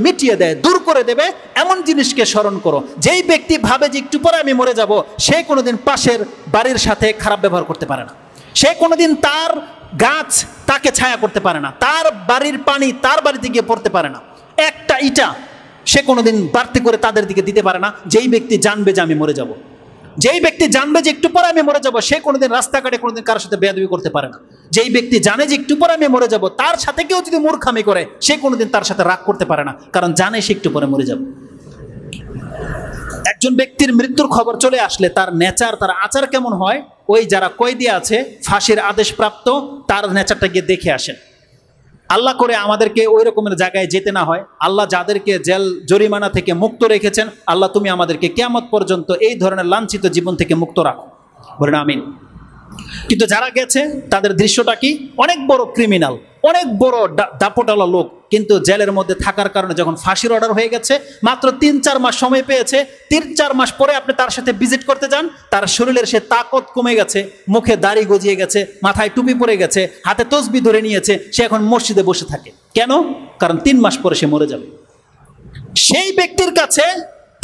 মিটিয়ে দেয়, দূর করে দেবে এমন জিনিসকে স্মরণ করো। যেই ব্যক্তি ভাবে যে একটু পরে আমি মরে যাব, সে কোনোদিন পাশের বাড়ির সাথে খারাপ ব্যবহার করতে পারে না, সে কোনোদিন তার গাছ তাকে ছায়া করতে পারে না, তার বাড়ির পানি তার বাড়িতে গিয়ে পড়তে পারে না, একটা ইটা সে কোনোদিন বাড়তি করে তাদের দিকে দিতে পারে না। যেই ব্যক্তি জানবে যে আমি মরে যাব, যেই ব্যক্তি জানবে যে একটু পরে আমি মরে যাব, সে কোনোদিন রাস্তাঘাটে কোনোদিন কারোর সাথে বেয়াদবি করতে পারে না। যেই ব্যক্তি জানে যে একটু পরে আমি মরে যাব, তার সাথে কেউ যদি মূর্খামি করে, সে কোনোদিন তার সাথে রাগ করতে পারে না, কারণ জানে সে একটু পরে মরে যাব। একজন ব্যক্তির মৃত্যুর খবর চলে আসলে তার নেচার, তার আচার কেমন হয়, ওই যারা কয়েদি আছে ফাঁসির আদেশপ্রাপ্ত, তার নেচারটা গিয়ে দেখে আসেন। আল্লাহ করে আমাদেরকে ওই রকমের জায়গায় যেতে না হয়। আল্লাহ যাদেরকে জেল জরিমানা থেকে মুক্ত রেখেছেন, আল্লাহ তুমি আমাদেরকে কিয়ামত পর্যন্ত এই ধরনের লাঞ্ছিত জীবন থেকে মুক্ত রাখো, বলেন আমিন। কিন্তু যারা গেছে তাদের দৃশ্যটা কি? অনেক বড় ক্রিমিনাল, অনেক বড় দাপটালা লোক, কিন্তু জেলের মধ্যে থাকার কারণে যখন ফাঁসির অর্ডার হয়ে গেছে, মাত্র ৩-৪ মাস সময় পেয়েছে, ৩-৪ মাস পরে আপনি তার সাথে ভিজিট করতে যান, তার শরীরের সে তাকত কমে গেছে, মুখে দাড়ি গজিয়ে গেছে, মাথায় টুপি পরে গেছে, হাতে তসবি ধরে নিয়েছে, সে এখন মসজিদে বসে থাকে। কেন? কারণ ৩ মাস পরে সে মরে যাবে। সেই ব্যক্তির কাছে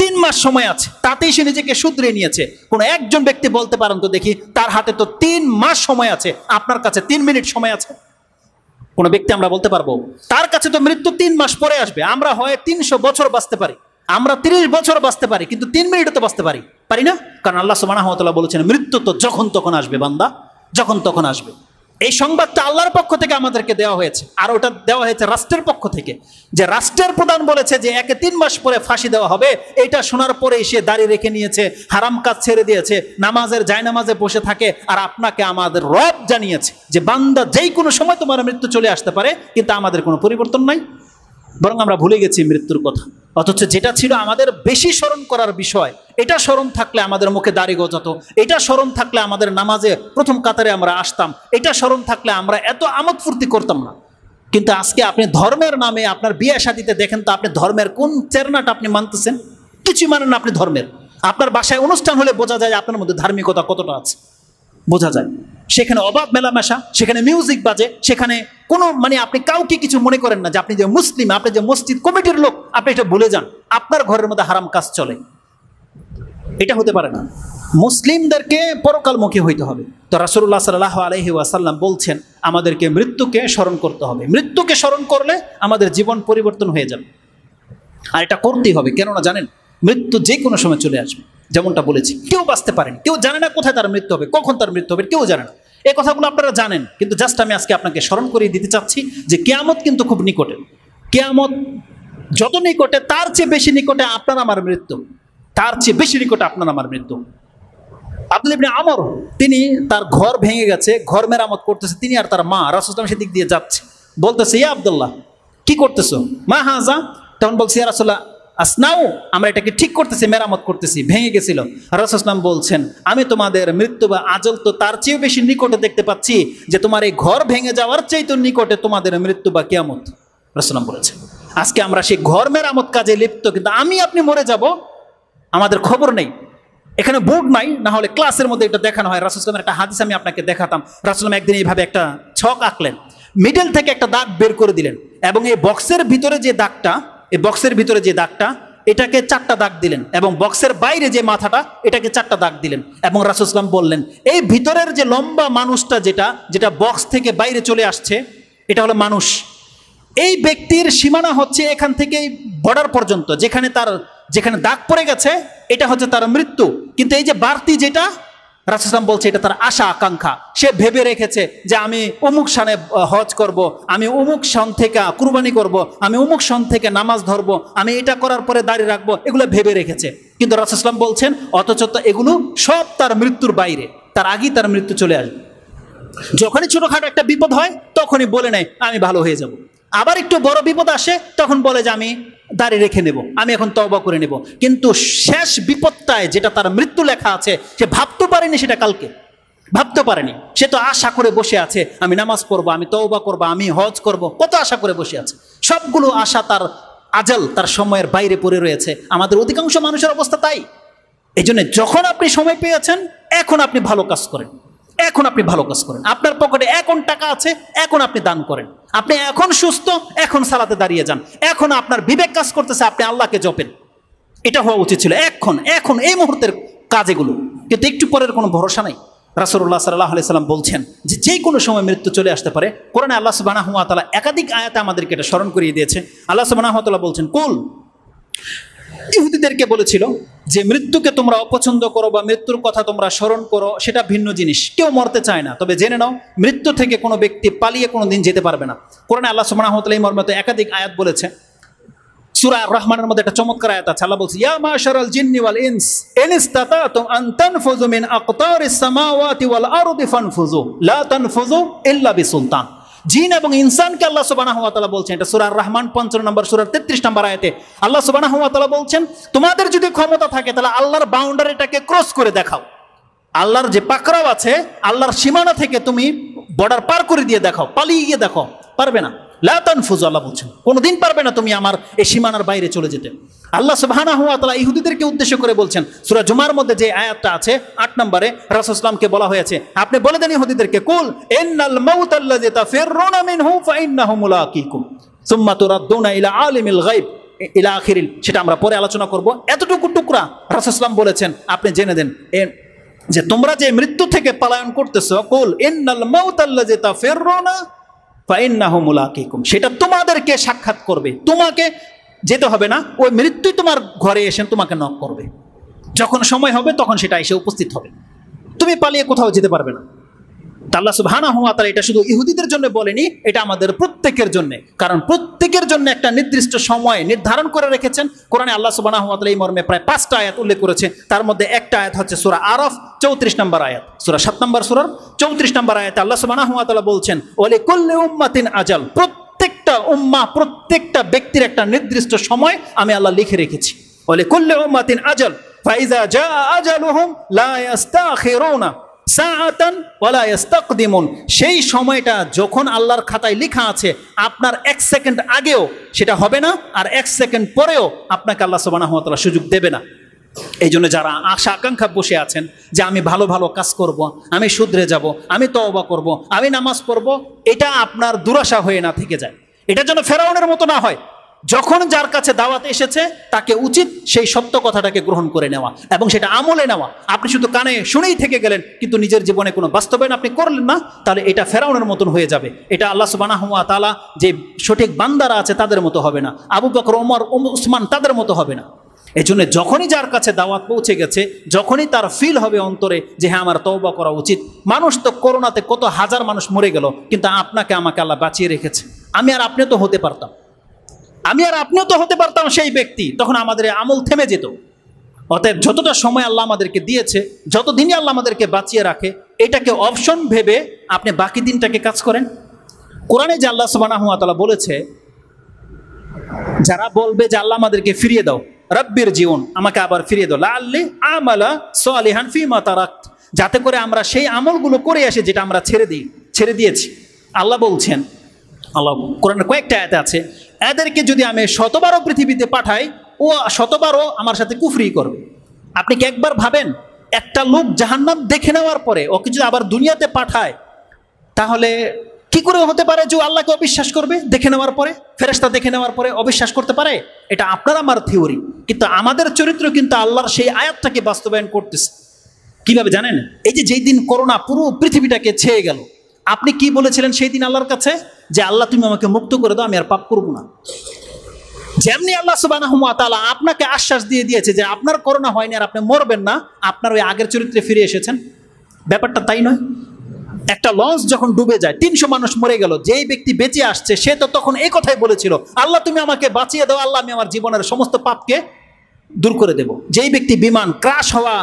৩ মাস সময় আছে, তাতেই সে নিজেকে শুধরে নিয়েছে। কোন একজন ব্যক্তি বলতে পারেন তো দেখি, তার হাতে তো ৩ মাস সময় আছে, আপনার কাছে ৩ মিনিট সময় আছে? কোন ব্যক্তি আমরা বলতে পারবো? তার কাছে তো মৃত্যু ৩ মাস পরে আসবে। আমরা হয় ৩০০ বছর বাঁচতে পারি, আমরা ৩০ বছর বাঁচতে পারি, কিন্তু 3 মিনিটও তো বাঁচতে পারি না। কারণ আল্লাহ সুবহানাহু ওয়া তাআলা বলেছেন, মৃত্যু তো যখন তখন আসবে বান্দা, যখন তখন আসবে। এই সংবাদটা আল্লাহর পক্ষ থেকে আমাদেরকে দেওয়া হয়েছে, আর ওটা দেওয়া হয়েছে রাষ্ট্রের পক্ষ থেকে, যে রাষ্ট্রের প্রধান বলেছে যে একে ৩ মাস পরে ফাঁসি দেওয়া হবে। এটা শোনার পরে সে দাড়ি রেখে নিয়েছে, হারাম কাজ ছেড়ে দিয়েছে, নামাজের জায়নামাজে বসে থাকে। আর আপনাকে আমাদের রব জানিয়েছে যে বান্দা যেই কোনো সময় তোমার মৃত্যু চলে আসতে পারে, কিন্তু আমাদের কোনো পরিবর্তন নাই, বরং আমরা ভুলে গেছি মৃত্যুর কথা। অথচ যেটা ছিল আমাদের বেশি স্মরণ করার বিষয়, এটা স্মরণ থাকলে আমাদের মুখে দাড়ি গজাতো, এটা স্মরণ থাকলে আমাদের নামাজে প্রথম কাতারে আমরা আসতাম, এটা স্মরণ থাকলে আমরা এত আমোদ ফুর্তি করতাম না। কিন্তু আজকে আপনি ধর্মের নামে আপনার বিয়ে শাদীতে দেখেন তো, আপনি ধর্মের কোন চেতনাটা আপনি মানতেছেন? কিছুই মানেন না আপনি ধর্মের। আপনার বাসায় অনুষ্ঠান হলে বোঝা যায় আপনার মধ্যে ধার্মিকতা কতটা আছে, বোঝা যায়। সেখানে অবাধ মেলামেশা, সেখানে মিউজিক বাজে, সেখানে কোনো আপনি কাউকে কিছু মনে করেন না যে আপনি যে মুসলিম, আপনি যে মসজিদ কমিটির লোক, আপনি এটা ভুলে যান। আপনার ঘরের মধ্যে হারাম কাজ চলে, এটা হতে পারে না। মুসলিমদেরকে পরকালমুখী হইতে হবে। তো রাসূলুল্লাহ সাল্লাল্লাহু আলাইহি ওয়াসাল্লাম বলছেন আমাদেরকে মৃত্যুকে স্মরণ করতে হবে। মৃত্যুকে স্মরণ করলে আমাদের জীবন পরিবর্তন হয়ে যাবে, আর এটা করতেই হবে। কেননা জানেন, মৃত্যু যে কোনো সময় চলে আসবে। যেমনটা বলেছি, কেউ বাঁচতে পারেনি, কেউ জানে না কোথায় তার মৃত্যু হবে, কখন তার মৃত্যু হবে, কেউ জানে না। এই কথাগুলো আপনারা জানেন, কিন্তু জাস্ট আমি আজকে আপনাকে স্মরণ করিয়ে দিতে চাচ্ছি যে কিয়ামত কিন্তু খুব নিকটে। কিয়ামত যত নিকটে, তার চেয়ে বেশি নিকটে আপনার আমার মৃত্যু, তার চেয়ে বেশি নিকটে আপনার আমার মৃত্যু। আব্দুল্লাহ ইবনে আমর, তিনি তার ঘর ভেঙে গেছে, ঘর মেরামত করতেছে, তিনি আর তার মা রাসূলুল্লাহ সাল্লাল্লাহু আলাইহি ওয়াসাল্লাম সেদিক দিয়ে যাচ্ছে, বলতেছে, ইয়া আব্দুল্লাহ, কি করতেছো? মা হাজা। তখন বলছে, ইয়া রাসূলুল্লাহ আসনাউ, আমরা এটাকে ঠিক করতেছি, মেরামত করতেছি, ভেঙে গেছিল। রাসূলুল্লাহ বলছেন, আমি তোমাদের মৃত্যু বা আজল তো তার চেয়ে বেশি নিকটে দেখতে পাচ্ছি, যে তোমার এই ঘর ভেঙে যাওয়ার চেয়ে তো নিকটে তোমাদের মৃত্যু বা কিয়ামত। রাসূলুল্লাহ বলেছেন। আজকে আমরা সেই ঘর মেরামত কাজে লিপ্ত, কিন্তু আমি আপনি মরে যাব আমাদের খবর নেই। এখানে বোর্ড নাই, না হলে ক্লাসের মধ্যে এটা দেখানো হয়। রাসূলুল্লাহর একটা হাদিস আমি আপনাকে দেখাতাম। রাসূলুল্লাহ একদিন এইভাবে একটা ছক আঁকলেন, মিডল থেকে একটা দাগ বের করে দিলেন, এবং এই বক্সের ভিতরে যে দাগটা, এই বক্সের ভিতরে যে দাগটা, এটাকে 4টা দাগ দিলেন, এবং বক্সের বাইরে যে মাথাটা, এটাকে 4টা দাগ দিলেন। এবং রাসূলুল্লাহ বললেন, এই ভিতরের যে লম্বা মানুষটা, যেটা বক্স থেকে বাইরে চলে আসছে, এটা হলো মানুষ। এই ব্যক্তির সীমানা হচ্ছে এখান থেকে বর্ডার পর্যন্ত, যেখানে দাগ পড়ে গেছে, এটা হচ্ছে তার মৃত্যু। কিন্তু এই যে বাড়তি যেটা, রাসূলুল্লাহ বলছে এটা তার আশা আকাঙ্ক্ষা। সে ভেবে রেখেছে যে আমি অমুক সানে হজ করব, আমি অমুক সন থেকে কুরবানি করব, আমি অমুক সন থেকে নামাজ ধরবো, আমি এটা করার পরে দাঁড়িয়ে রাখবো, এগুলো ভেবে রেখেছে। কিন্তু রাসূলুল্লাহ বলছেন অথচ এগুলো সব তার মৃত্যুর বাইরে, তার আগেই তার মৃত্যু চলে আসবে। যখনই ছোটখাটো একটা বিপদ হয় তখনই বলে নেয় আমি ভালো হয়ে যাব। আবার একটু বড় বিপদ আসে তখন বলে যে আমি দাঁড়িয়ে রেখে নেব, আমি এখন তওবা করে নেব। কিন্তু শেষ বিপদটায় যেটা তার মৃত্যু লেখা আছে, সে ভাবতে পারেনি, সেটা কালকে ভাবতে পারেনি। সে তো আশা করে বসে আছে, আমি নামাজ পড়বো, আমি তওবা করবো, আমি হজ করব, কত আশা করে বসে আছে। সবগুলো আশা তার আজাল, তার সময়ের বাইরে পড়ে রয়েছে। আমাদের অধিকাংশ মানুষের অবস্থা তাই। এই জন্য যখন আপনি সময় পেয়েছেন, এখন আপনি ভালো কাজ করেন, এখন আপনি ভালো কাজ করেন। আপনার পকেটে এখন টাকা আছে, এখন আপনি দান করেন। আপনি এখন সুস্থ, এখন সালাতে দাঁড়িয়ে যান। এখন আপনার বিবেক কাজ করতেছে, আপনি আল্লাহকে জপেন। এটা হওয়া উচিত ছিল এখন এই মুহূর্তের কাজ এগুলো। কিন্তু একটু পরের কোনো ভরসা নাই। রাসূলুল্লাহ সাল্লাল্লাহু আলাইহি সাল্লাম বলছেন যে কোনো সময় মৃত্যু চলে আসতে পারে। কোরআনে আল্লাহ সুবহানাহু ওয়া তাআলা একাধিক আয়াতে আমাদেরকে এটা স্মরণ করিয়ে দিয়েছে। আল্লাহ সুবহানাহু ওয়া তাআলা বলছেন, কুল, ইহুদিদেরকে বলেছিল যে মৃত্যুকে তোমরা অপছন্দ করো বা মৃত্যুর কথা তোমরা স্মরণ করো, সেটা ভিন্ন জিনিস। কেউ মরতে চায় না, তবে জেনে নাও মৃত্যু থেকে কোনো ব্যক্তি পালিয়ে কোনো দিন যেতে পারবে না। কোরআনে আল্লাহ সুবহানাহু ওয়া তাআলা এই মর্মে একাধিক আয়াত বলেছে। সূরা আর-রহমানের মধ্যে একটা চমৎকার আয়াত আছে। আল্লাহ বলছে, ইয়া মাশারাল জিন্নি ওয়াল ইনস ইন ইসতাতাতুম আন তানফুযু মিন আকতারিস সামাওয়াতি ওয়াল আরদি ফানফুযু লা তানফুযু ইল্লা বিসুলতান। জিন এবং ইনসানকে আল্লাহ সুবহানাহু ওয়া তাআলা বলছেন, এটা সূরা আর-রহমান 55 নম্বর সূরার 33 নম্বর আয়াতে আল্লাহ সুবহানাহু ওয়া তাআলা বলছেন, তোমাদের যদি ক্ষমতা থাকে তাহলে আল্লাহর বাউন্ডারিটাকে ক্রস করে দেখাও। আল্লাহর যে পাকড়াও আছে, আল্লাহর সীমানা থেকে তুমি বর্ডার পার করে দিয়ে দেখাও, পালিয়ে গিয়ে দেখো, পারবে না। লা তানফুযু, আল্লাহ বলছেন কোনোদিন পারবে না তুমি আমার এই সীমানার বাইরে চলে যেতে। আল্লাহ সুবহানাহু ওয়া তাআলা ইহুদিদেরকে উদ্দেশ্য করে বলছেন, সূরা জুমার মধ্যে যে আয়াতটা আছে 8 নম্বরে, রাসূল সাল্লাল্লাহু আলাইহি ওয়াসাল্লামকে বলা হয়েছে, আপনি বলে দেন ইহুদিদেরকে, কুল ইন্নাল মাউতাল্লাযী তাফিররুনা মিনহু ফাইন্নাহু মুলাকীকুম সুম্মা তুরাদ্দুনা ইলা আলিমিল গায়ব ইলা আখিরিল। সেটা আমরা পরে আলোচনা করব। এতটুকু টুকরা রাসূল সাল্লাল্লাহু আলাইহি ওয়াসাল্লাম বলেছেন, আপনি জেনে দেন যে তোমরা যে মৃত্যু থেকে পলায়ন করতেছো, কুল ইন্নাল মাউতাল্লাযী তাফিররুনা ফাইন্নাহু মুলাকীকুম, সেটা তোমাদেরকে সাক্ষাৎ করবে। তোমাকে যেতে হবে না, ওই মৃত্যুই তোমার ঘরে এসে তোমাকে নক করবে। যখন সময় হবে তখন সেটা এসে উপস্থিত হবে, তুমি পালিয়ে কোথাও যেতে পারবে না। আল্লাহ সুবহানাহু ওয়া তাআলা এটা শুধু ইহুদিদের জন্য বলেনি, এটা আমাদের প্রত্যেকের জন্য। কারণ প্রত্যেকের জন্য একটা নির্দিষ্ট সময় নির্ধারণ করে রেখেছেন। কোরআনে আল্লাহ সুবহানাহু ওয়া তাআলা এই মর্মে প্রায় 5টা আয়াত উল্লেখ করেছে। তার মধ্যে একটা আয়াত হচ্ছে সূরা আরাফ 34 নম্বর আয়াত। সূরা 7 নম্বর সূরার 34 নম্বর আয়াতে আল্লাহ সুবহানাহু ওয়া তাআলা বলছেন, ওয়ালি কুল্লি উম্মাতিন আজাল, প্রত্যেকটা উম্মাহ, প্রত্যেকটা ব্যক্তির একটা নির্দিষ্ট সময় আমি আল্লাহ লিখে রেখেছি। ওয়ালি কুল্লি উম্মাতিন আজাল ফাইজা জা আজালুহুম লা ইস্তাখিরুনা সাআতান ওয়ালা ইস্তাকদিমুন। সেই সময়টা যখন আল্লাহর খাতায় লেখা আছে, আপনার 1 সেকেন্ড আগেও সেটা হবে না, আর 1 সেকেন্ড পরেও আপনাকে আল্লাহ সুবহানাহু ওয়া তাআলা সুযোগ দেবে না। এই জন্য যারা আশা আকাঙ্ক্ষা বসে আছেন যে আমি ভালো ভালো কাজ করব, আমি শুধরে যাব, আমি তওবা করব, আমি নামাজ পড়ব, এটা আপনার দুরাশা হয়ে না থেকে যায়। এটা যেন ফেরাউনের মতো না হয়। যখন যার কাছে দাওয়াত এসেছে তাকে উচিত সেই সত্য কথাটাকে গ্রহণ করে নেওয়া এবং সেটা আমলে নেওয়া। আপনি শুধু কানে শুনেই থেকে গেলেন কিন্তু নিজের জীবনে কোনো বাস্তবায়ন আপনি করলেন না, তাহলে এটা ফেরাউনের মতন হয়ে যাবে। এটা আল্লাহ সুবহানাহু ওয়া তাআলা যে সঠিক বান্দারা আছে তাদের মতো হবে না, আবু বকর, ওমর, উসমান তাদের মতো হবে না। এই জন্য যখনই যার কাছে দাওয়াত পৌঁছে গেছে, যখনই তার ফিল হবে অন্তরে যে হ্যাঁ আমার তওবা করা উচিত। মানুষ তো করোনাতে কত হাজার মানুষ মরে গেল, কিন্তু আপনাকে আমাকে আল্লাহ বাঁচিয়ে রেখেছে। আমি আর আপনিও তো হতে পারতাম সেই ব্যক্তি, তখন আমাদের আমল থেমে যেত। অতএব যতটা সময় আল্লাহ আমাদেরকে দিয়েছে, যতদিনই আল্লাহ আমাদেরকে বাঁচিয়ে রাখে, এটাকে অপশন ভেবে আপনি বাকি দিনটাকে কাজ করেন। কোরআনে যে আল্লাহ সুবহানাহু ওয়া তাআলা বলেছে, যারা বলবে যে আল্লাহ আমাদেরকে ফিরিয়ে দাও, রব্বির জীবন, আমাকে আবার ফিরিয়ে দাও, লাআল্লি আমালা সালিহান ফীমা তারাকত, যাতে করে আমরা সেই আমলগুলো করে আসি যেটা আমরা ছেড়ে দিয়েছি। আল্লাহ বলছেন, আল্লাহ কোরআনের কয়েকটা আয়াতে আছে, এদেরকে যদি আমি 100বারও পৃথিবীতে পাঠাই, ও 100বারও আমার সাথে কুফরি করবে। আপনি কি একবার ভাবেন, একটা লোক জাহান্নাম দেখে নেওয়ার পরে ওকে যদি আবার দুনিয়াতে পাঠায়, তাহলে কি করে হতে পারে যে আল্লাহকে অবিশ্বাস করবে? দেখে নেওয়ার পরে, ফেরেশতা দেখে নেওয়ার পরে অবিশ্বাস করতে পারে? এটা আপনার আমার থিওরি, কিন্তু আমাদের চরিত্র কিন্তু আল্লাহর সেই আয়াতটাকে বাস্তবায়ন করতেছে। কিভাবে জানেন? এই যে যেই দিন করোনা পুরো পৃথিবীটাকে ছেয়ে গেল, আপনি কি বলেছিলেন সেই দিন আল্লাহর কাছে? যে আল্লাহ তুমি আমাকে মুক্ত করে দাও, আমি আর পাপ করবো না। যেমনি আল্লাহ সুবহানাহু ওয়া তাআলা আপনাকে আশ্বাস দিয়ে দিয়েছে যে আপনার করোনা হয়নি আর আপনি মরবেন না, আপনার ওই আগের চরিত্রে ফিরে এসেছেন। ব্যাপারটা তাই নয়? একটা লঞ্চ যখন ডুবে যায়, 300 মানুষ মরে গেল, যেই ব্যক্তি বেঁচে আসছে সে তো তখন এই কথাই বলেছিল, আল্লাহ তুমি আমাকে বাঁচিয়ে দাও, আল্লাহ আমি আমার জীবনের সমস্ত পাপকে দূর করে দেব। যেই ব্যক্তি বিমান ক্রাশ হওয়া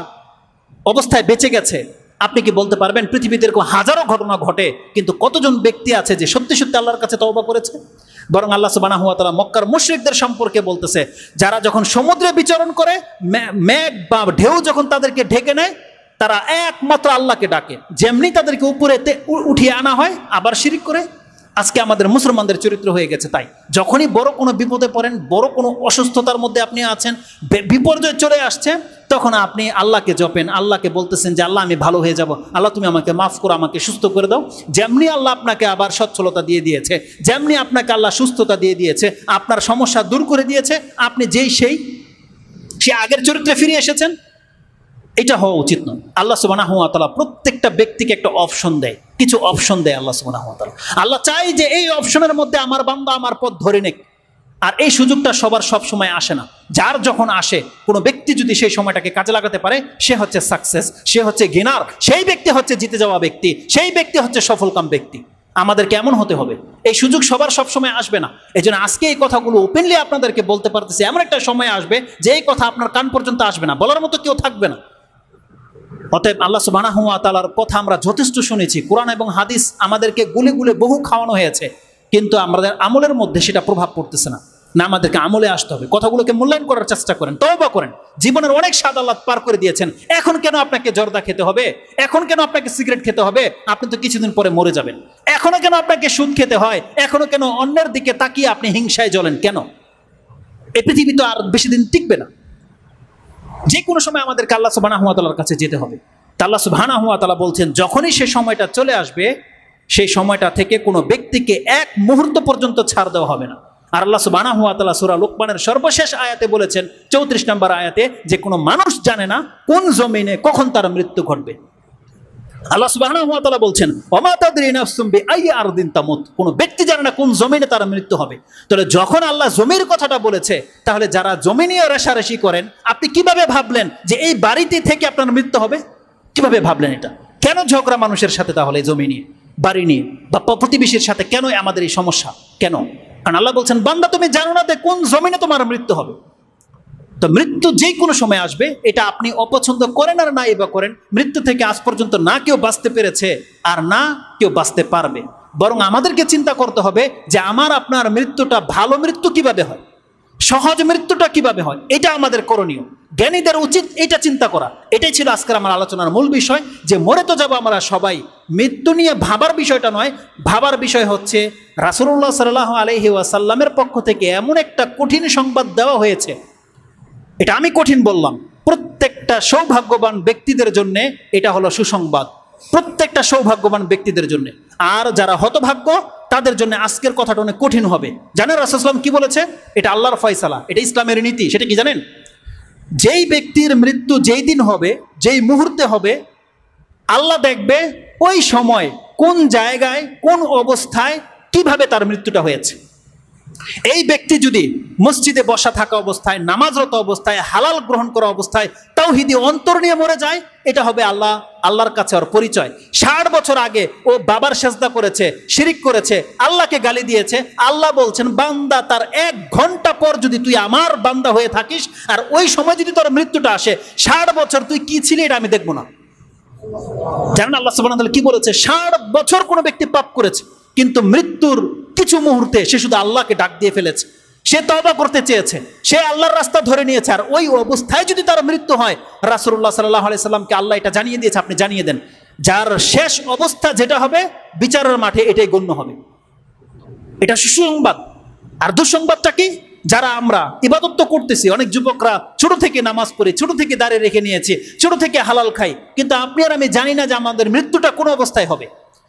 অবস্থায় বেঁচে গেছে, আপনি কি বলতে পারবেন পৃথিবীতে এরকম হাজারো ঘটনা ঘটে, কিন্তু কতজন ব্যক্তি আছে যে সত্যি সত্যি আল্লাহর কাছে তওবা করেছে? বরং আল্লাহ সুবহানাহু ওয়া তাআলা মক্কার মুশরিকদের সম্পর্কে বলতেছে, যারা যখন সমুদ্রে বিচরণ করে, মেঘ বা ঢেউ যখন তাদেরকে ঢেকে নেয়, তারা একমাত্র আল্লাহকে ডাকে, যেমনি তাদেরকে উপরে উঠিয়ে আনা হয় আবার শিরিক করে। আজকে আমাদের মুসলমানদের চরিত্র হয়ে গেছে তাই। যখনই বড় কোনো বিপদে পড়েন, বড় কোনো অসুস্থতার মধ্যে আপনি আছেন, বিপর্যয় চলে আসছে, তখন আপনি আল্লাহকে জপেন, আল্লাহকে বলতেছেন যে আল্লাহ আমি ভালো হয়ে যাব, আল্লাহ তুমি আমাকে মাফ করো, আমাকে সুস্থ করে দাও। যেমনি আল্লাহ আপনাকে আবার সচ্ছলতা দিয়ে দিয়েছে, যেমনি আপনাকে আল্লাহ সুস্থতা দিয়ে দিয়েছে, আপনার সমস্যা দূর করে দিয়েছে, আপনি সে আগের চরিত্রে ফিরে এসেছেন। এটা হওয়া উচিত নয়। আল্লাহ সুবহানাহু ওয়া তাআলা প্রত্যেকটা ব্যক্তিকে একটা অপশন দেয়, কিছু অপশন দেয় আল্লাহ সুবহানাহু ওয়া তাআলা। আল্লাহ চাই যে এই অপশনের মধ্যে আমার বান্দা আমার পথ ধরে নেক। আর এই সুযোগটা সবার সব সময় আসে না। যার যখন আসে, কোনো ব্যক্তি যদি সেই সময়টাকে কাজে লাগাতে পারে, সে হচ্ছে সাকসেস, সে হচ্ছে গেনার, সেই ব্যক্তি হচ্ছে জিতে যাওয়া ব্যক্তি, সেই ব্যক্তি হচ্ছে সফলকাম ব্যক্তি। আমাদের কেমন হতে হবে? এই সুযোগ সবার সব সময় আসবে না। এই জন্য আজকে এই কথাগুলো ওপেনলি আপনাদেরকে বলতে পারতেছি। এমন একটা সময় আসবে যে এই কথা আপনার কান পর্যন্ত আসবে না, বলার মতো কেউ থাকবে না। অতএব আল্লাহ সুবহানাহু ওয়া তাআলার কথা আমরা যথেষ্ট শুনেছি, কোরআন এবং হাদিস আমাদেরকে গুলে গুলে বহু খাওয়ানো হয়েছে, কিন্তু আমাদের আমলের মধ্যে সেটা প্রভাব পড়তেছে না। আমাদেরকে আমলে আসতে হবে, কথাগুলোকে মূল্যায়ন করার চেষ্টা করেন, তওবা করেন। জীবনের অনেক স্বাদ আল্লাহ পার করে দিয়েছেন, এখন কেন আপনাকে জর্দা খেতে হবে? এখন কেন আপনাকে সিগারেট খেতে হবে? আপনি তো কিছুদিন পরে মরে যাবেন। এখনো কেন আপনাকে সুদ খেতে হয়? এখনো কেন অন্যের দিকে তাকিয়ে আপনি হিংসায় জ্বলেন? কেন? এই পৃথিবী তো আর বেশি দিন টিকবে না। যে কোনো সময় আমাদেরকে আল্লাহ সুবহানাহু ওয়া তাআলার কাছে যেতে হবে। আল্লাহ সুবহানাহু ওয়া তাআলা বলছেন, যখনই সে সময়টা চলে আসবে, সেই সময়টা থেকে কোনো ব্যক্তিকে এক মুহূর্ত পর্যন্ত ছাড় দেওয়া হবে না। আর আল্লাহ সুবহানাহু ওয়া তাআলা সূরা লুকমানের সর্বশেষ আয়াতে বলেছেন, 34 নম্বর আয়াতে, যে কোনো মানুষ জানে না কোন জমিনে কখন তার মৃত্যু ঘটবে। আল্লাহ সুবহানাহু ওয়া তাআলা বলছেন, ওয়ামা তাদরি নাফসুম বিআইয়ি আরদিন তামুত, কোনো ব্যক্তি জানে না কোন জমিনে তার মৃত্যু হবে। তাহলে যখন আল্লাহ জমির কথাটা বলেছে, তাহলে যারা জমি নিয়ে রেশারেশি করেন, আপনি কিভাবে ভাবলেন যে এই বাড়িতে থেকে আপনার মৃত্যু হবে? কিভাবে ভাবলেন এটা? কেন ঝগড়া মানুষের সাথে তাহলে জমি নিয়ে, বাড়ি নিয়ে, বা প্রতিবেশীর সাথে? কেন আমাদের এই সমস্যা? কেন? কারণ আল্লাহ বলছেন, বান্দা তুমি জানো না যে কোন জমিনে তোমার মৃত্যু হবে। তো মৃত্যু যে কোনো সময় আসবে, এটা আপনি অপছন্দ করেন আর নাই বা করেন, মৃত্যু থেকে আজ পর্যন্ত না কেউ বাঁচতে পেরেছে আর না কেউ বাঁচতে পারবে। বরং আমাদেরকে চিন্তা করতে হবে যে আমার আপনার মৃত্যুটা ভালো মৃত্যু কিভাবে হয়, সহজ মৃত্যুটা কিভাবে হয়, এটা আমাদের করণীয়। জ্ঞানীদের উচিত এটা চিন্তা করা। এটাই ছিল আজকের আমার আলোচনার মূল বিষয়, যে মরে তো যাবো আমরা সবাই। মৃত্যু নিয়ে ভাবার বিষয়টা নয়, ভাবার বিষয় হচ্ছে রাসূলুল্লাহ সাল্লাল্লাহু আলাইহি ওয়াসাল্লামের পক্ষ থেকে এমন একটা কঠিন সংবাদ দেওয়া হয়েছে। এটা আমি কঠিন বললাম, প্রত্যেকটা সৌভাগ্যবান ব্যক্তিদের জন্য এটা হলো সুসংবাদ, প্রত্যেকটা সৌভাগ্যবান ব্যক্তিদের জন্য। আর যারা হতভাগ্য, তাদের জন্য আজকের কথাটা অনেক কঠিন হবে। জানেন রাসূলুল্লাহ সাল্লাল্লাহু আলাইহি ওয়াসাল্লাম কি বলেছে? এটা আল্লাহর ফয়সালা, এটা ইসলামের নীতি। সেটা কি জানেন? যেই ব্যক্তির মৃত্যু যেই দিন হবে, যেই মুহূর্তে হবে, আল্লাহ দেখবে ওই সময় কোন জায়গায়, কোন অবস্থায়, কিভাবে তার মৃত্যুটা হয়েছে। এই ব্যক্তি যদি মসজিদে বসা থাকা অবস্থায়, নামাজরত অবস্থায়, হালাল গ্রহণ করা অবস্থায় তাওহীদি অন্তর নিয়ে মরে যায়, এটা হবে আল্লাহর কাছে ওর পরিচয়। 60 বছর আগে ও বাবার সেজদা করেছে, শিরিক করেছে, আল্লাহকে গালি দিয়েছে। আল্লাহ বলছেন, বান্দা তার 1 ঘন্টা পর যদি তুই আমার বান্দা হয়ে থাকিস, আর ওই সময় যদি তোর মৃত্যুটা আসে, 60 বছর তুই কি ছিলি এটা আমি দেখবো না। জানেন আল্লাহ সুবহানাহু ওয়া তাআলা কি বলেছে? 60 বছর কোনো ব্যক্তি পাপ করেছে, কিন্তু মৃত্যুর কিছু মুহূর্তে সে শুধু আল্লাহকে ডাক দিয়ে ফেলেছে, সে তওবা করতে চেয়েছে, সে আল্লাহর রাস্তা ধরে নিয়েছে। আর ওই অবস্থায় যদি তার মৃত্যু হয়, রাসূলুল্লাহ সাল্লাল্লাহু আলাইহি সাল্লামকে আল্লাহ এটা জানিয়ে দিয়েছে, আপনি জানিয়ে দেন, যার শেষ অবস্থা যেটা হবে বিচারের মাঠে এটাই গণ্য হবে। এটা সুসংবাদ। আর দুঃসংবাদটা কি? যারা আমরা ইবাদত তো করতেছি, অনেক যুবকরা ছোট থেকে নামাজ পড়ি, ছোট থেকে দাঁড়িয়ে রেখে নিয়েছি, ছোট থেকে হালাল খাই, কিন্তু আপনি আর আমি জানি না যে আমাদের মৃত্যুটা কোন অবস্থায় হবে।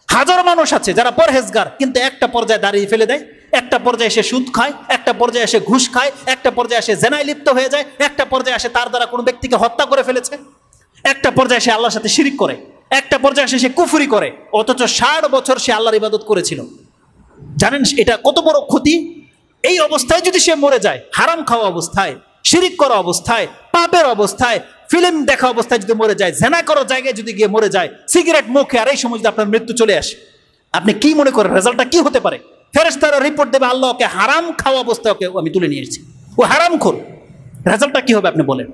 হাজার মানুষ আছে যারা পরহেজগার, কিন্তু একটা পর্যায়ে দাঁড়িয়ে ফেলে দেয়, একটা পর্যায়ে এসে সুদ খায়, একটা পর্যায়ে এসে ঘুষ খায়, একটা পর্যায়ে এসে জেনায় লিপ্ত হয়ে যায়, একটা পর্যায়ে এসে তার দ্বারা কোনো ব্যক্তিকে হত্যা করে ফেলেছে, একটা পর্যায়ে এসে আল্লাহর সাথে শিরিক করে, একটা পর্যায়ে এসে সে কুফরি করে, অথচ 60 বছর সে আল্লাহর ইবাদত করেছিল। জানেন এটা কত বড় ক্ষতি? এই অবস্থায় যদি সে মরে যায়, হারাম খাওয়া অবস্থায়, শিরিক করা অবস্থায়, পাপের অবস্থায়, ফিল্ম দেখা অবস্থায় যদি মরে যায়, জেনা করার জায়গায় যদি গিয়ে মরে যায়, সিগারেট মুখে, আর এই সময় যদি আপনার মৃত্যু চলে আসে, আপনি কি মনে করেন রেজাল্টটা কি হতে পারে? ফেরেশতারা রিপোর্ট দেবে, আল্লাহ ওকে হারাম খাওয়া অবস্থায় ওকে আমি তুলে নিয়ে এসেছি, ও হারামখোর। রেজাল্টটা কি হবে আপনি বলেন?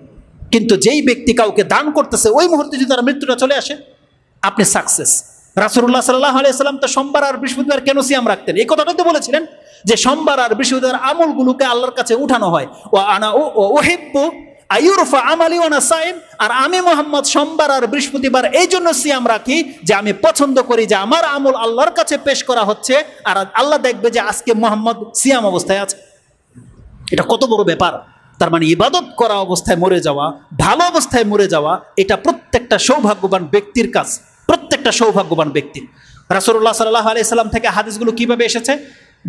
কিন্তু যেই ব্যক্তি কাউকে দান করতেছে, ওই মুহূর্তে যদি তার মৃত্যুটা চলে আসে, আপনি সাকসেস। রাসূলুল্লাহ সাল্লাল্লাহু আলাইহি সাল্লাম তো সোমবার আর বৃহস্পতিবার কেন সিয়াম রাখতেন? এই কথাটাই তো বলেছিলেন যে সোমবার আর বৃহস্পতিবার আমলগুলোকে আল্লাহর কাছে উঠানো হয়। ওয়া আনা উহিব্বু আইয়ুরফা আমালি ওয়া আনা সাইম, আর আমি মুহাম্মদ সোমবার আর বৃহস্পতিবার এই জন্য সিয়াম রাখি যে আমি পছন্দ করি যে আমার আমল আল্লাহর কাছে পেশ করা হচ্ছে, আর আল্লাহ দেখবে যে আজকে মুহাম্মদ সিয়াম অবস্থায় আছে। এটা কত বড় ব্যাপার! তার মানে ইবাদত করা অবস্থায় মরে যাওয়া, ভালো অবস্থায় মরে যাওয়া, এটা প্রত্যেকটা সৌভাগ্যবান ব্যক্তির কাজ, প্রত্যেকটা সৌভাগ্যবান ব্যক্তির। রাসূলুল্লাহ সাল্লাল্লাহু আলাইহি সাল্লাম থেকে হাদিসগুলো কিভাবে এসেছে?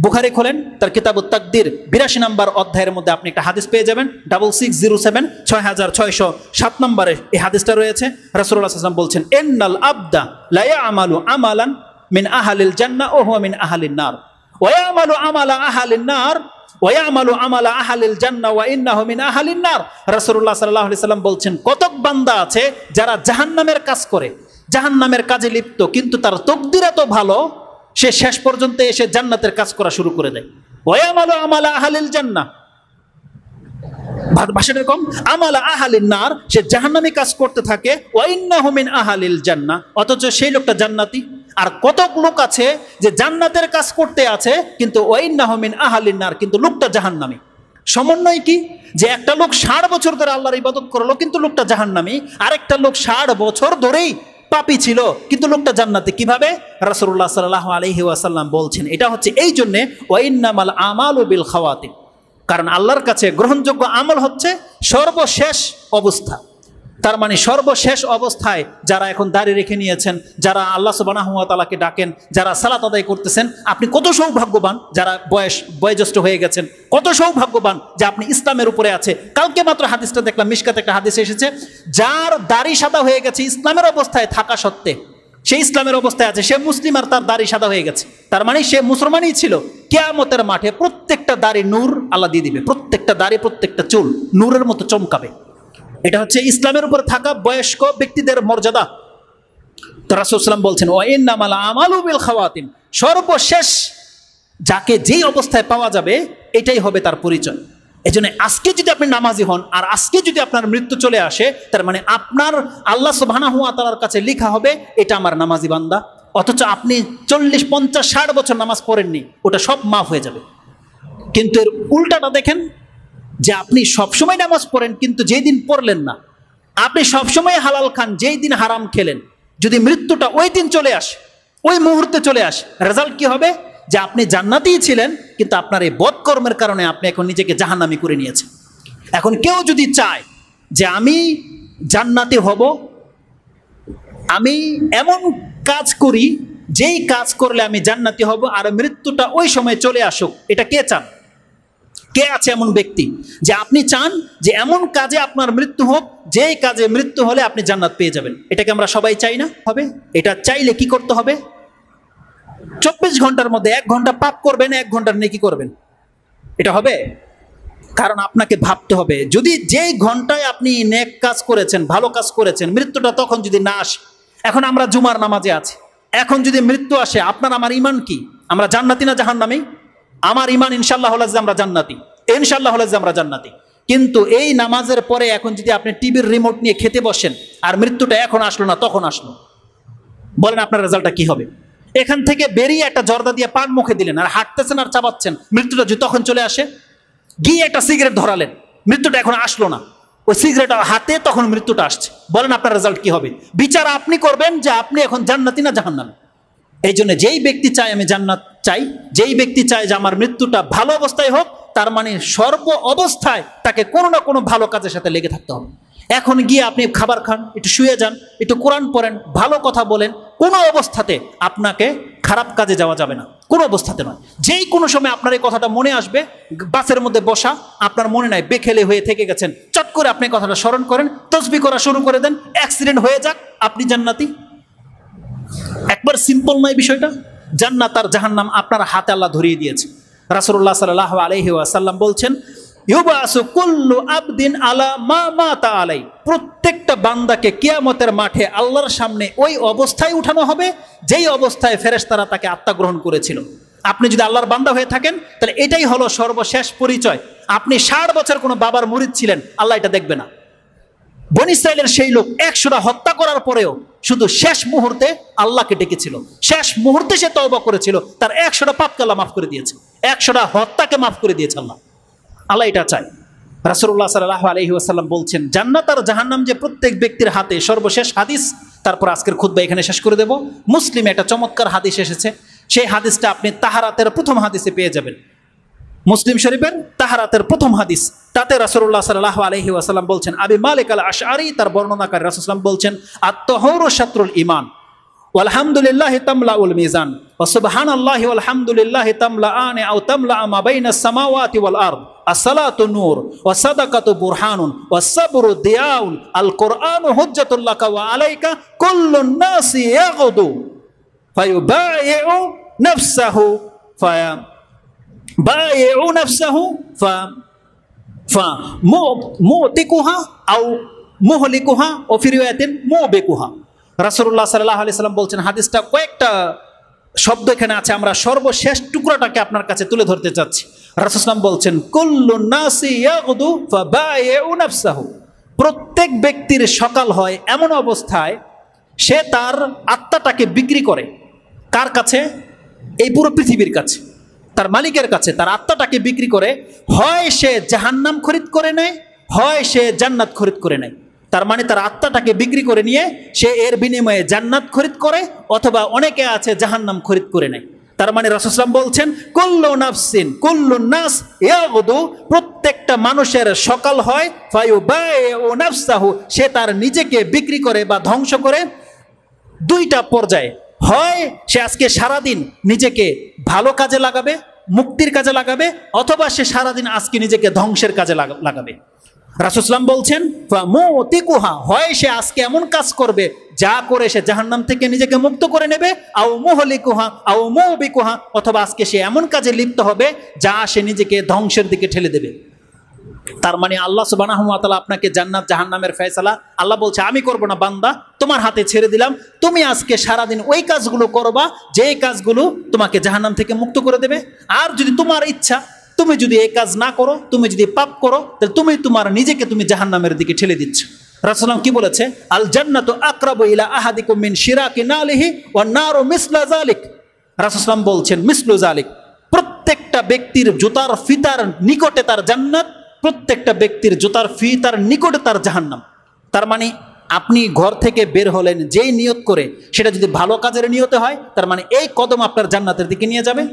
বুখারী খোলেন, তার কিতাবুত তাকদির 82 নম্বর অধ্যায়ের মধ্যে আপনি একটা হাদিস পেয়ে যাবেন, 6607 6607 নম্বরে এই হাদিসটা রয়েছে। রাসূলুল্লাহ সাল্লাল্লাহু আলাইহি ওয়াসাল্লাম বলছেন, ইন্নাল আবদা লা ইয়ামালু আমালান মিন আহলিল জান্নাহ ওয়া হুয়া মিন আহলিন নার ওয়া ইয়ামালু আমালা আহলিন নার ওয়া ইয়ামালু আমালা আহলিল জান্নাহ ওয়া ইন্নাহু মিন আহলিন নার। রাসূলুল্লাহ সাল্লাল্লাহু আলাইহি ওয়াসাল্লাম বলছেন, কতক বান্দা আছে যারা জাহান্নামের কাজ করে, জাহান্নামের কাজে লিপ্ত, কিন্তু তার তকদির এত ভালো সে শেষ পর্যন্ত এসে জান্নাতের কাজ করা শুরু করে দেয়। ওয়া ইয়ামালু আমালা আহলিল জান্নাহ, ভাষাটা কম, আমালা আহলিন নার, সে জাহান্নামী কাজ করতে থাকে, ওয়া ইন্নাহু মিন আহলিল জান্নাহ, অথচ সেই লোকটা জান্নাতি। আর কতক লোক আছে যে জান্নাতের কাজ করতে আছে কিন্তু ওয়া ইন্নাহু মিন আহলিন নার, কিন্তু লোকটা জাহান্নামী। সমন্বয় কি? যে একটা লোক 60 বছর ধরে আল্লাহর ইবাদত করলো কিন্তু লোকটা জাহান্নামী, আরেকটা লোক 60 বছর ধরেই পাপী ছিল কিন্তু লোকটা জান্নাতে। কিভাবে? রাসূলুল্লাহ সাল্লাল্লাহু আলাইহি ওয়াসাল্লাম বলছেন, এটা হচ্ছে এই জন্যে ওয়া ইন্নামাল আমালু বিল খাওয়াতিম, কারণ আল্লাহর কাছে গ্রহণযোগ্য আমল হচ্ছে সর্বশেষ অবস্থা। তার মানে সর্বশেষ অবস্থায় যারা এখন দাঁড়িয়ে রেখে নিয়েছেন, যারা আল্লাহ সুবহানাহু ওয়া তাআলাকে ডাকেন, যারা সালাত আদায় করতেছেন, আপনি কত সৌভাগ্যবান। যারা বয়োজ্যেষ্ঠ হয়ে গেছেন, কত সৌভাগ্যবান যে আপনি ইসলামের উপরে আছে। কালকে মাত্র হাদিসটা দেখলাম, মিশকাতে একটা হাদিস এসেছে, যার দাড়ি সাদা হয়ে গেছে ইসলামের অবস্থায় থাকা সত্ত্বে, সে ইসলামের অবস্থায় আছে, সে মুসলিম আর তার দাড়ি সাদা হয়ে গেছে, তার মানে সে মুসলমানই ছিল। কিয়ামতের মাঠে প্রত্যেকটা দাড়ি নূর আল্লাহ দিয়ে দিবে, প্রত্যেকটা দাড়ি, প্রত্যেকটা চুল নূরের মতো চমকাবে। এটা হচ্ছে ইসলামের উপর থাকা বয়স্ক ব্যক্তিদের মর্যাদা। তো রাসূল সাল্লাল্লাহু আলাইহি ওয়াসাল্লাম বলছেন, ওয়া ইন্নামাল আমালু বিল খাওয়াতিম, সর্বশেষ যাকে যেই অবস্থায় পাওয়া যাবে এটাই হবে তার পরিচয়। এজন্য আজকে যদি আপনি নামাজি হন আর আজকে যদি আপনার মৃত্যু চলে আসে, তার মানে আপনার আল্লাহ সুবহানাহু ওয়া তাআলার কাছে লেখা হবে এটা আমার নামাজি বান্দা। অথচ আপনি 40, 50, 60 বছর নামাজ পড়েননি, ওটা সব মাফ হয়ে যাবে। কিন্তু এর উল্টাটা দেখেন, যে আপনি সবসময় নামাজ পড়েন কিন্তু যেই দিন পড়লেন না, আপনি সবসময় হালাল খান, যেই দিন হারাম খেলেন, যদি মৃত্যুটা ওই দিন চলে আসে, ওই মুহূর্তে চলে আসে, রেজাল্ট কি হবে? যে আপনি জান্নাতেই ছিলেন কিন্তু আপনার এই বদকর্মের কারণে আপনি এখন নিজেকে জাহান্নামী করে নিয়েছেন। এখন কেউ যদি চায় যে আমি জান্নাতি হব, আমি এমন কাজ করি যেই কাজ করলে আমি জান্নাতি হব, আর মৃত্যুটা ওই সময় চলে আসুক, এটা কে চান? কে আছে এমন ব্যক্তি যে আপনি চান যে এমন কাজে আপনার মৃত্যু হোক, যেই কাজে মৃত্যু হলে আপনি জান্নাত পেয়ে যাবেন? এটাকে আমরা সবাই চাই না? হবে। এটা চাইলে কি করতে হবে? 24 ঘন্টার মধ্যে 1 ঘন্টা পাপ করবেন, 1 ঘন্টার নেকি করবেন। এটা হবে? কারণ আপনাকে ভাবতে হবে, যদি যেই ঘন্টায় আপনি নেক কাজ করেছেন, ভালো কাজ করেছেন, মৃত্যুটা তখন যদি না আসে, এখন আমরা জুমার নামাজে আছি, এখন যদি মৃত্যু আসে, আপনার আমার ঈমান কি? আমরা জান্নাতি না জাহান্নামী? আমার ঈমান ইনশাআল্লাহ হলো যে আমরা জান্নাতি, ইনশাআল্লাহ হলো যে আমরা জান্নাতি। কিন্তু এই নামাজের পরে এখন যদি আপনি টিভির রিমোট নিয়ে খেতে বসেন আর মৃত্যুটা এখন আসলো না তখন আসলো, বলেন আপনার রেজাল্টটা কি হবে? এখান থেকে বেরিয়ে একটা জর্দা দিয়ে পান মুখে দিলেন আর হাঁটতেছেন আর চাবাচ্ছেন, মৃত্যুটা যদি তখন চলে আসে, গিয়ে একটা সিগারেট ধরালেন, মৃত্যুটা এখন আসলো না, ওই সিগারেট হাতে তখন মৃত্যুটা আসছে, বলেন আপনার রেজাল্ট কি হবে? বিচার আপনি করবেন যে আপনি এখন জান্নাতি না জাহান্নামী। এই জন্য যেই ব্যক্তি চায় আমি জান্নাত চাই, যেই ব্যক্তি চায় যে আমার মৃত্যুটা ভালো অবস্থায় হোক, তার মানে সর্ব অবস্থায় তাকে কোনো না কোনো ভালো কাজের সাথে লেগে থাকতে হবে। এখন গিয়ে আপনি খাবার খান, একটু শুয়ে যান, একটু কোরআন পড়েন, ভালো কথা বলেন, কোনো অবস্থাতে আপনাকে খারাপ কাজে যাওয়া যাবে না, কোনো অবস্থাতে নয়। যেই কোনো সময় আপনার এই কথাটা মনে আসবে, বাসের মধ্যে বসা, আপনার মনে নাই, বেখেলে হয়ে থেকে গেছেন, চট করে আপনি কথাটা স্মরণ করেন, তাসবিহ করা শুরু করে দেন, অ্যাক্সিডেন্ট হয়ে যাক, আপনি জান্নাতি। একবার সিম্পল নয় বিষয়টা? জান্নাত আর জাহান্নাম আপনার হাতে আল্লাহ ধরিয়ে দিয়েছে। রাসূলুল্লাহ সাল্লাল্লাহু আলাইহি ওয়াসাল্লাম বলছেন, ইউবাসু কুল্লু আবদিন আলা মা মাতা আলাই, প্রত্যেকটা বান্দাকে কিয়ামতের মাঠে আল্লাহর সামনে ওই অবস্থায় উঠানো হবে যেই অবস্থায় ফেরেশতারা তাকে আত্মা গ্রহণ করেছিল। আপনি যদি আল্লাহর বান্দা হয়ে থাকেন তাহলে এটাই হলো সর্বশেষ পরিচয়। আপনি 60 বছর কোনো বাবার মুরিদ ছিলেন, আল্লাহ এটা দেখবে না। বনী ইসরাইলের সেই লোক 100টা হত্যা করার পরেও শুধু শেষ মুহূর্তে আল্লাহকে ডেকেছিল, শেষ মুহূর্তে সে তওবা করেছিল, তার 100টা পাপকে আল্লাহ মাফ করে দিয়েছে, 100টা হত্যাকে মাফ করে দিয়েছে আল্লাহ। আল্লাহ এটা চায়। রাসূলুল্লাহ সাল্লাল্লাহু আলাইহি ওয়াসাল্লাম বলছেন জান্নাত আর জাহান্নাম যে প্রত্যেক ব্যক্তির হাতে, সর্বশেষ হাদিস, তারপর আজকের খুতবা এখানে শেষ করে দেব। মুসলিমে একটা চমৎকার হাদিস এসেছে, সেই হাদিসটা আপনি তাহারাতের প্রথম হাদিসে পেয়ে যাবেন। মুসলিম শরীফের তাহারাতের প্রথম হাদিস, তাতে রাসূলুল্লাহ সাল্লাল্লাহু আলাইহি ওয়াসাল্লাম বলছেন, আবি মালিক আল আশআরী তার বর্ণনাকারী রাসূল সাল্লাল্লাহু বলছেন, আত-তাহুরু শাতরুল ঈমান ওয়ালহামদুলিল্লাহি তামলাউল মিজান ওয়া সুবহানাল্লাহি ওয়ালহামদুলিল্লাহি তামলাআনি আও তামলাআ মা বাইনাস সামাওয়াতি ওয়াল আরদ as-salatu নূর ওয়া সাদাকাতু বুরহানুন ওয়াস সাবরু দিয়াউন আল কুরআনু হুজ্জাতুল লাকা ওয়া আলাইকা কুল্লুন নাসি ইয়াগদু ফায়ুবাইউ নাফসাহু بايعوا نفسه فمؤتكها أو مهلكها وفي رواية موبكها। রাসূলুল্লাহ সাল্লাল্লাহু আলাইহি সাল্লাম বলছেন, হাদিসটা কয়েকটা শব্দ এখানে আছে, আমরা সর্বশেষ টুকরাটাকে আপনার কাছে তুলে ধরতে চাচ্ছি। রাসূল সাল্লাল্লাহু বলছেন, কুল্লুন নাসি ইয়াগদু ফাবাইউ নাফসাহু, প্রত্যেক ব্যক্তির সকাল হয় এমন অবস্থায় সে তার আত্মাটাকে বিক্রি করে। কার কাছে? এই পুরো পৃথিবীর কাছে, তার মালিকের কাছে তার আত্মাটাকে বিক্রি করে। হয় সে জাহান্নাম খরিদ করে নেয়, হয় সে জান্নাত খরিদ করে নেয়। তার মানে তার আত্মাটাকে বিক্রি করে নিয়ে সে এর বিনিময়ে জান্নাত খরিদ করে, অথবা অনেকে আছে জাহান্নাম খরিদ করে নেয়। তার মানে রাসূল সাল্লাল্লাহু আলাইহি ওয়াসাল্লাম বলছেন, কুল্লু নাফসিন কুল্লুন নাস ইয়াগদু, প্রত্যেকটা মানুষের সকাল হয় ফায়ুবাইউ নাফসাহু, সে তার নিজেকে বিক্রি করে বা ধ্বংস করে দুইটা পর্যায়ে। হয় সে আজকে সারাদিন নিজেকে ভালো কাজে লাগাবে, মুক্তির কাজে লাগাবে, অথবা সে সারাদিন আজকে নিজেকে ধ্বংসের কাজে লাগাবে। রাসূল সাল্লাল্লাহু আলাইহি ওয়াসাল্লাম বলছেন, ফামুতিকুহা, হয় সে আজকে এমন কাজ করবে যা করে সে জাহান্নাম থেকে নিজেকে মুক্ত করে নেবে, আও মুহলিকুহা আও মুবিকুহা, অথবা আজকে সে এমন কাজে লিপ্ত হবে যা সে নিজেকে ধ্বংসের দিকে ঠেলে দেবে। তার মানে আল্লাহ সুবহানাহু ওয়া তাআলা আপনাকে জান্নাত জাহান্নামের ফয়সালা, আল্লাহ বলছে আমি করব না বান্দা, তোমার হাতে ছেড়ে দিলাম। তুমি আজকে সারাদিন ওই কাজগুলো করবা যে কাজগুলো তোমাকে জাহান্নাম থেকে মুক্ত করে দেবে। আর যদি তোমার ইচ্ছা তুমি যদি এই কাজ না করো, তুমি যদি পাপ করো, তাহলে তুমি তোমার নিজেকে তুমি জাহান্নামের দিকে ঠেলে দিচ্ছ। রাসূলুল্লাহ কি বলেছে? আল জান্নাতু আকরাবু ইলা আহাদিকুম মিন শিরাকি নালিহি ওয়ান নারু মিসলা যালিক। রাসূলুল্লাহ বলছেন মিসলু যালিক, প্রত্যেকটা ব্যক্তির জুতার ফিতার নিকটে তার জান্নাত, প্রত্যেকটা ব্যক্তির জুতার ফিতার নিকটে তার জাহান্নাম। তার মানে আপনি ঘর থেকে বের হলেন যেই নিয়ত করে, সেটা যদি ভালো কাজের নিয়তে হয়, তার মানে এই কদম আপনার জান্নাতের দিকে নিয়ে যাবে।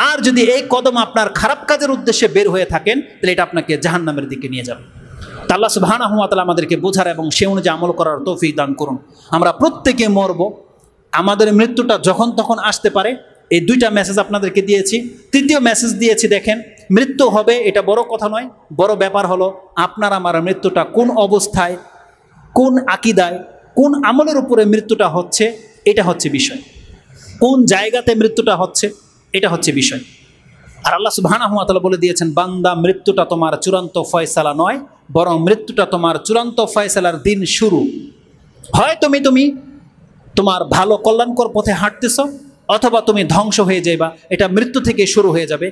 আর যদি এই কদম আপনার খারাপ কাজের উদ্দেশ্যে বের হয়ে থাকেন, তাহলে এটা আপনাকে জাহান্নামের দিকে নিয়ে যাবে। তা আল্লাহ সুবহানাহু ওয়া তাআলা আমাদেরকে বোঝার এবং সে অনুযায়ী আমল করার তৌফিক দান করুন। আমরা প্রত্যেকে মরব, আমাদের মৃত্যুটা যখন তখন আসতে পারে। এই দুইটা মেসেজ আপনাদেরকে দিয়েছি। তৃতীয় মেসেজ দিয়েছি, দেখেন মৃত্যু হবে এটা বড় কথা নয়, বড় ব্যাপার হলো আপনার আমার মৃত্যুটা কোন অবস্থায়, কোন আকীদায়, কোন আমলের উপরে মৃত্যুটা হচ্ছে, এটা হচ্ছে বিষয়। কোন জায়গাতে মৃত্যুটা হচ্ছে, এটা হচ্ছে বিষয়। আর আল্লাহ সুবহানাহু ওয়া তাআলা বলে দিয়েছেন, বান্দা মৃত্যুটা তোমার চূড়ান্ত ফয়সালা নয়, বরং মৃত্যুটা তোমার চূড়ান্ত ফয়সালার দিন শুরু। হয় তুমি তোমার ভালো কল্যাণকর পথে হাঁটতেছ, অথবা তুমি ধ্বংস হয়ে যাইবা, এটা মৃত্যু থেকে শুরু হয়ে যাবে।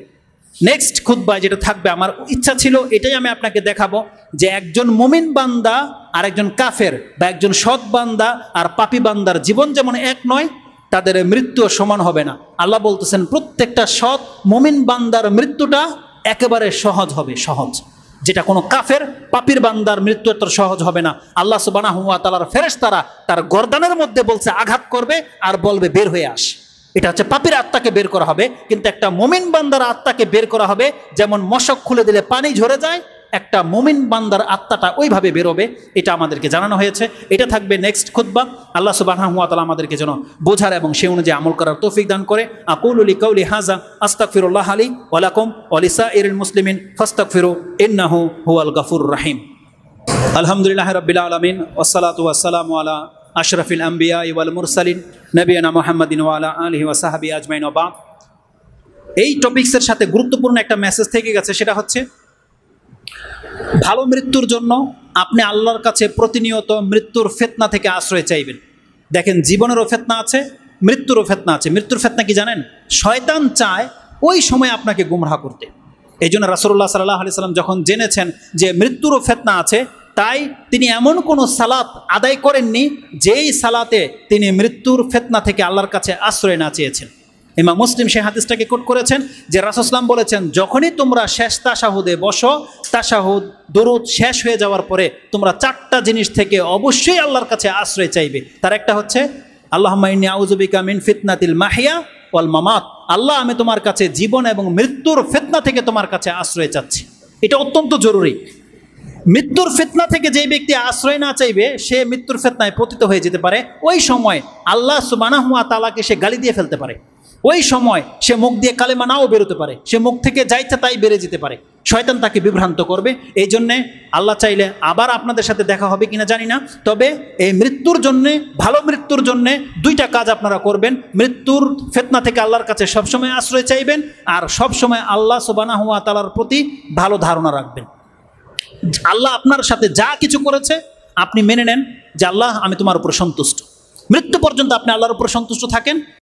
নেক্সট খুতবায় যেটা থাকবে, আমার ইচ্ছা ছিল এটাই আমি আপনাকে দেখাবো, যে একজন মুমিন বান্দা আর একজন কাফের, বা একজন সৎ বান্দা আর পাপী বান্দার জীবন যেমন এক নয়, তাদের মৃত্যু সমান হবে না। আল্লাহ বলতেছেন প্রত্যেকটা সৎ মুমিন বান্দার মৃত্যুটা একেবারে সহজ হবে, সহজ, যেটা কোনো কাফের পাপীর বান্দার মৃত্যু এত সহজ হবে না। আল্লাহ সুবহানাহু ওয়া তাআলার ফেরেশতারা তার গর্দানের মধ্যে বলছে আঘাত করবে আর বলবে বের হয়ে আস। এটা হচ্ছে পাপীর আত্মাকে বের করা হবে, কিন্তু একটা মুমিন বান্দার আত্মাকে বের করা হবে যেমন মশক খুলে দিলে পানি ঝরে যায়, একটা মুমিন বান্দার আত্মাটা ওইভাবে বেরোবে। এটা আমাদেরকে জানানো হয়েছে। এটা থাকবে নেক্সট খুতবা। আল্লাহ সুবহানাহু ওয়া তাআলা আমাদেরকে যেন বোঝার এবং সেই অনুযায়ী আমল করার তৌফিক দান করে। আকুলু লিকাউলি হাযা আস্তাগফিরুল্লাহ লি ওয়া লাকুম ওয়া লিসাইরিল মুসলিমিন ফাস্তাগফিরু ইন্নাহু হুয়াল গাফুরুর রহিম। আলহামদুলিল্লাহি রাব্বিল আলামিন ওয়াসসালাতু ওয়াসসালামু আলা আশরাফিল আম্বিয়া ওয়াল মুরসালিন নবিয়ানা মুহাম্মাদিন ওয়া আলা আলিহি ওয়া সাহবিহি আজমাইন ওয়া বাদ। এই টপিকসের সাথে গুরুত্বপূর্ণ একটা মেসেজ থেকে গেছে, সেটা হচ্ছে ভালো মৃত্যুর জন্য আপনি আল্লাহর কাছে প্রতিনিয়ত মৃত্যুর ফিতনা থেকে আশ্রয় চাইবেন। দেখেন জীবনেরও ফিতনা আছে, মৃত্যুরও ফিতনা আছে। মৃত্যুর ফিতনা কি জানেন? শয়তান চায় ওই সময় আপনাকে গুমরাহ করতে। এই জন্য রাসূলুল্লাহ সাল্লাল্লাহু আলাইহি সাল্লাম যখন জেনেছেন যে মৃত্যুরও ফিতনা আছে, তাই তিনি এমন কোনো সালাত আদায় করেননি যেই সালাতে তিনি মৃত্যুর ফিতনা থেকে আল্লাহর কাছে আশ্রয় না চেয়েছেন। ইমাম মুসলিম সেই হাদিসটাকে কোট করেছেন যে রাসূল সাল্লাল্লাহু আলাইহি ওয়াসাল্লাম বলেছেন, যখনই তোমরা শেষ তাশাহুদে বসো, তাশাহুদ দরুদ শেষ হয়ে যাওয়ার পরে তোমরা 4টা জিনিস থেকে অবশ্যই আল্লাহর কাছে আশ্রয় চাইবে। তার একটা হচ্ছে আল্লাহুম্মা ইন্নী আউযু বিকা মিন ফিতনাতিল মাহইয়া ওয়াল মামাত, আল্লাহ আমি তোমার কাছে জীবন এবং মৃত্যুর ফিতনা থেকে তোমার কাছে আশ্রয় চাচ্ছি। এটা অত্যন্ত জরুরি। মৃত্যুর ফিতনা থেকে যে ব্যক্তি আশ্রয় না চাইবে সে মৃত্যুর ফিতনায় পতিত হয়ে যেতে পারে। ওই সময় আল্লাহ সুবহানাহু ওয়া তাআলাকে সে গালি দিয়ে ফেলতে পারে, ওই সময় সে মুখ দিয়ে কালেমা নাও বেরোতে পারে, সে মুখ থেকে যা ইচ্ছা তাই বেড়ে যেতে পারে, শয়তান তাকে বিভ্রান্ত করবে। এই জন্যে আল্লাহ চাইলে আবার আপনাদের সাথে দেখা হবে কিনা জানি না, তবে এই মৃত্যুর জন্যে, ভালো মৃত্যুর জন্যে 2টা কাজ আপনারা করবেন। মৃত্যুর ফিতনা থেকে আল্লাহর কাছে সবসময় আশ্রয় চাইবেন, আর সবসময় আল্লাহ সুবহানাহু ওয়া তাআলার প্রতি ভালো ধারণা রাখবেন। আল্লাহ আপনার সাথে যা কিছু করেছে আপনি মেনে নেন যে আল্লাহ আমি তোমার উপর সন্তুষ্ট। মৃত্যু পর্যন্ত আপনি আল্লাহর উপর সন্তুষ্ট থাকেন।